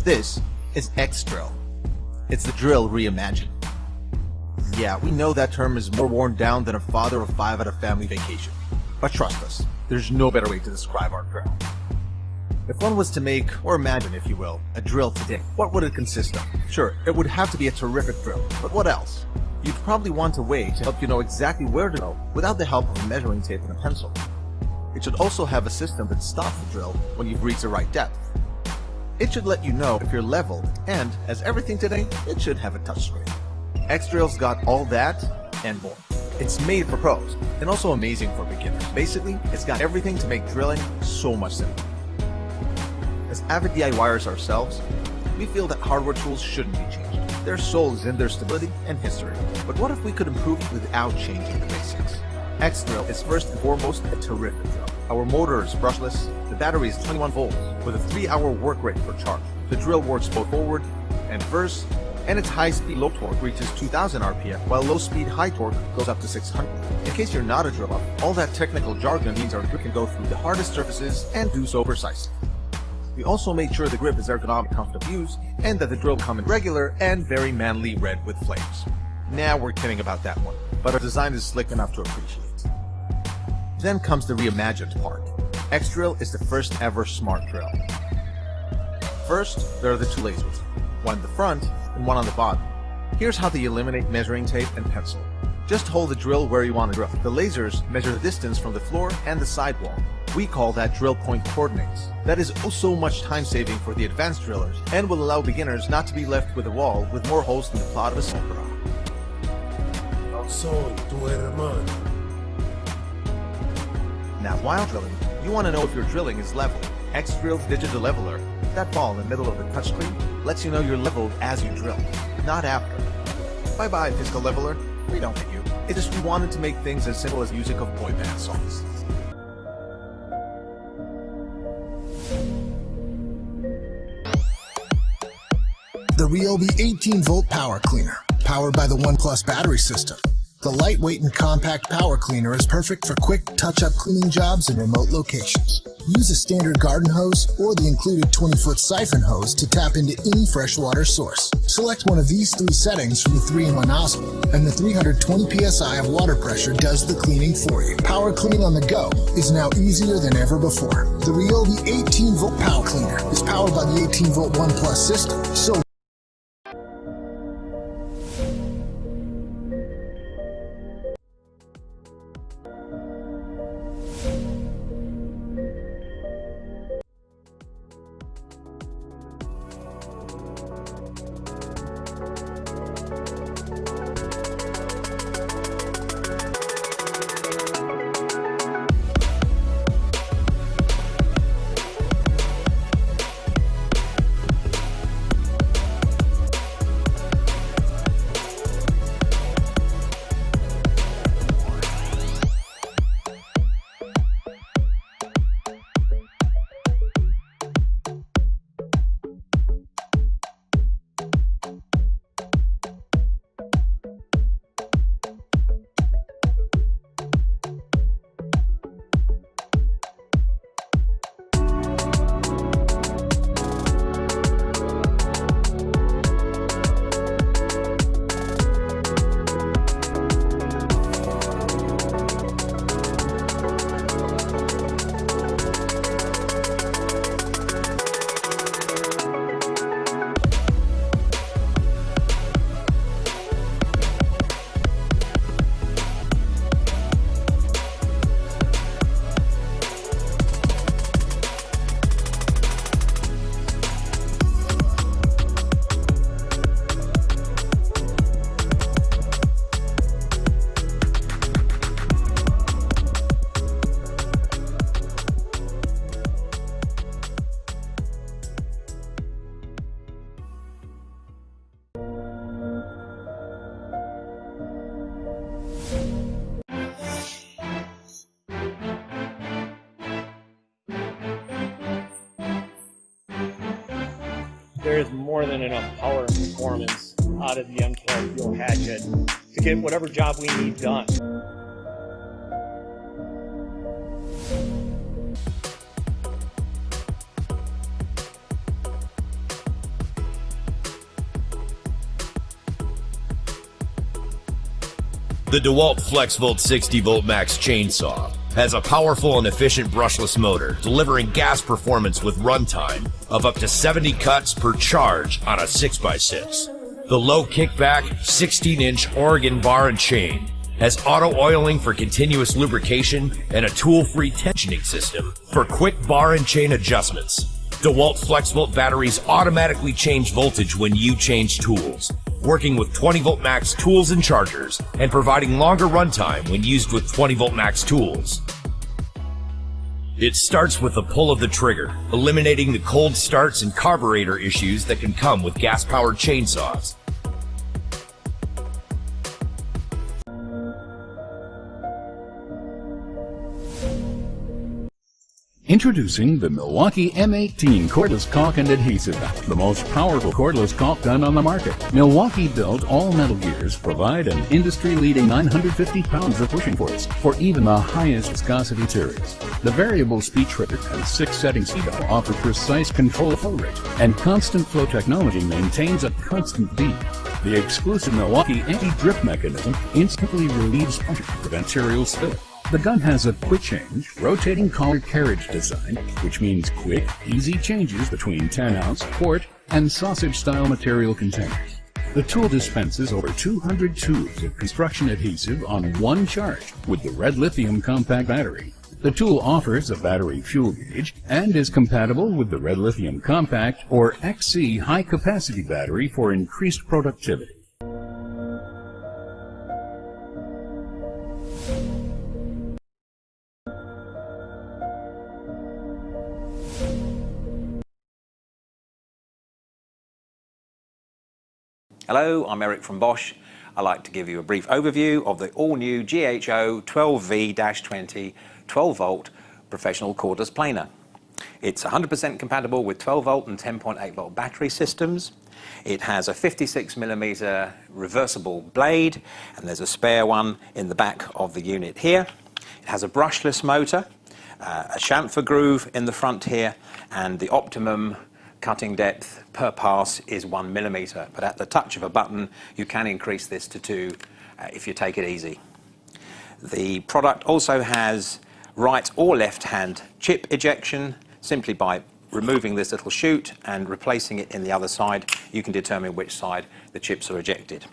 This is X-Drill. It's the drill reimagined. Yeah, we know that term is more worn down than a father of 5 at a family vacation. But trust us, there's no better way to describe our drill. If one was to make, or imagine if you will, a drill today, what would it consist of? Sure, it would have to be a terrific drill, but what else? You'd probably want a way to help you know exactly where to go without the help of a measuring tape and a pencil. It should also have a system that stops the drill when you've reached the right depth. It should let you know if you're leveled, and, as everything today, it should have a touchscreen. X-Drill's got all that and more. It's made for pros, and also amazing for beginners. Basically, it's got everything to make drilling so much simpler. As avid DIYers ourselves, we feel that hardware tools shouldn't be changed. Their soul is in their stability and history. But what if we could improve it without changing the basics? X-Drill is first and foremost a terrific drill. Our motor is brushless, the battery is 21 volts with a 3-hour work rate per charge. The drill works both forward and reverse, and its high-speed low torque reaches 2000 RPM, while low-speed high torque goes up to 600. In case you're not a drill buff, all that technical jargon means our drill can go through the hardest surfaces and do so precisely. We also made sure the grip is ergonomic, comfortable to use, and that the drill come in regular and very manly red with flames. Now we're kidding about that one, but our design is slick enough to appreciate. Then comes the reimagined part. X-Drill is the first ever smart drill. First, there are the 2 lasers, one in the front and one on the bottom. Here's how they eliminate measuring tape and pencil. Just hold the drill where you want to drill. The lasers measure the distance from the floor and the sidewall. We call that drill point coordinates. That is oh so much time saving for the advanced drillers and will allow beginners not to be left with a wall with more holes than the plot of a soap opera. Now while drilling, you want to know if your drilling is level. X-Drill's digital leveler, that ball in the middle of the touchscreen, lets you know you're leveled as you drill, not after. Bye-bye, physical leveler. We don't hate you. It's just we wanted to make things as simple as music of boy band songs. The Ryobi 18-volt power cleaner, powered by the OnePlus battery system. The lightweight and compact power cleaner is perfect for quick touch-up cleaning jobs in remote locations. Use a standard garden hose or the included 20-foot siphon hose to tap into any freshwater source. Select one of these 3 settings from the 3-in-1 nozzle, and the 320 psi of water pressure does the cleaning for you. Power clean on the go is now easier than ever before. The Ryobi 18-volt power cleaner is powered by the 18-volt OnePlus system, so there is more than enough power and performance out of the MKL fuel hatchet to get whatever job we need done. The DeWalt FlexVolt 60V Max chainsaw has a powerful and efficient brushless motor, delivering gas performance with runtime of up to 70 cuts per charge on a 6x6. The low kickback 16-inch Oregon bar and chain has auto oiling for continuous lubrication and a tool-free tensioning system for quick bar and chain adjustments. DeWalt FlexVolt batteries automatically change voltage when you change tools, working with 20V Max tools and chargers, and providing longer runtime when used with 20V Max tools. It starts with the pull of the trigger, eliminating the cold starts and carburetor issues that can come with gas-powered chainsaws. Introducing the Milwaukee M18 cordless caulk and adhesive, the most powerful cordless caulk gun on the market. Milwaukee-built all-metal gears provide an industry-leading 950 pounds of pushing force for even the highest viscosity materials. The variable speed trigger and 6-setting speed offer precise control of flow rate, and constant flow technology maintains a constant beat. The exclusive Milwaukee anti-drip mechanism instantly relieves pressure to prevent material spilling. The gun has a quick change, rotating collar carriage design, which means quick, easy changes between 10-ounce, quart, and sausage-style material containers. The tool dispenses over 200 tubes of construction adhesive on one charge with the red lithium compact battery. The tool offers a battery fuel gauge and is compatible with the red lithium compact or XC high-capacity battery for increased productivity. Hello, I'm Eric from Bosch. I'd like to give you a brief overview of the all-new GHO 12V-20 12-volt professional cordless planer. It's 100% compatible with 12-volt and 10.8-volt battery systems. It has a 56mm reversible blade, and there's a spare one in the back of the unit here. It has a brushless motor, a chamfer groove in the front here, and the optimum cutting depth per pass is 1mm, but at the touch of a button you can increase this to 2 if you take it easy. The product also has right or left hand chip ejection. Simply by removing this little chute and replacing it in the other side, you can determine which side the chips are ejected.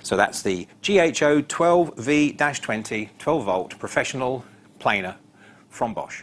So that's the GHO 12V-20 12-volt professional planer from Bosch.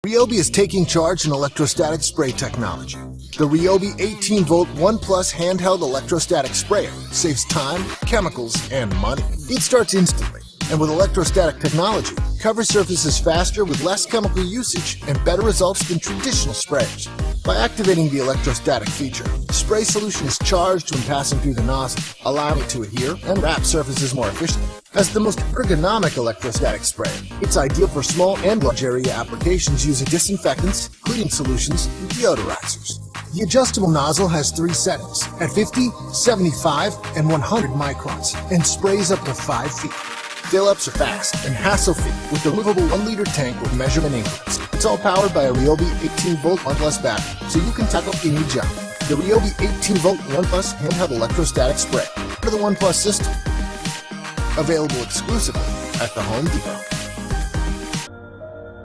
Ryobi is taking charge in electrostatic spray technology. The Ryobi 18-volt 1 Plus handheld electrostatic sprayer saves time, chemicals, and money. It starts instantly, and with electrostatic technology, covers surfaces faster with less chemical usage and better results than traditional sprayers. By activating the electrostatic feature, the spray solution is charged when passing through the nozzle, allowing it to adhere and wrap surfaces more efficiently. As the most ergonomic electrostatic sprayer, it's ideal for small and large area applications using disinfectants, cleaning solutions, and deodorizers. The adjustable nozzle has 3 settings at 50, 75, and 100 microns, and sprays up to 5 feet. Fill-ups are fast and hassle-free with the removable 1-liter tank with measurement increments. It's all powered by a Ryobi 18-volt 1 Plus battery, so you can tackle any job. The Ryobi 18-volt 1 Plus handheld electrostatic spray for the 1 Plus system. Available exclusively at the Home Depot.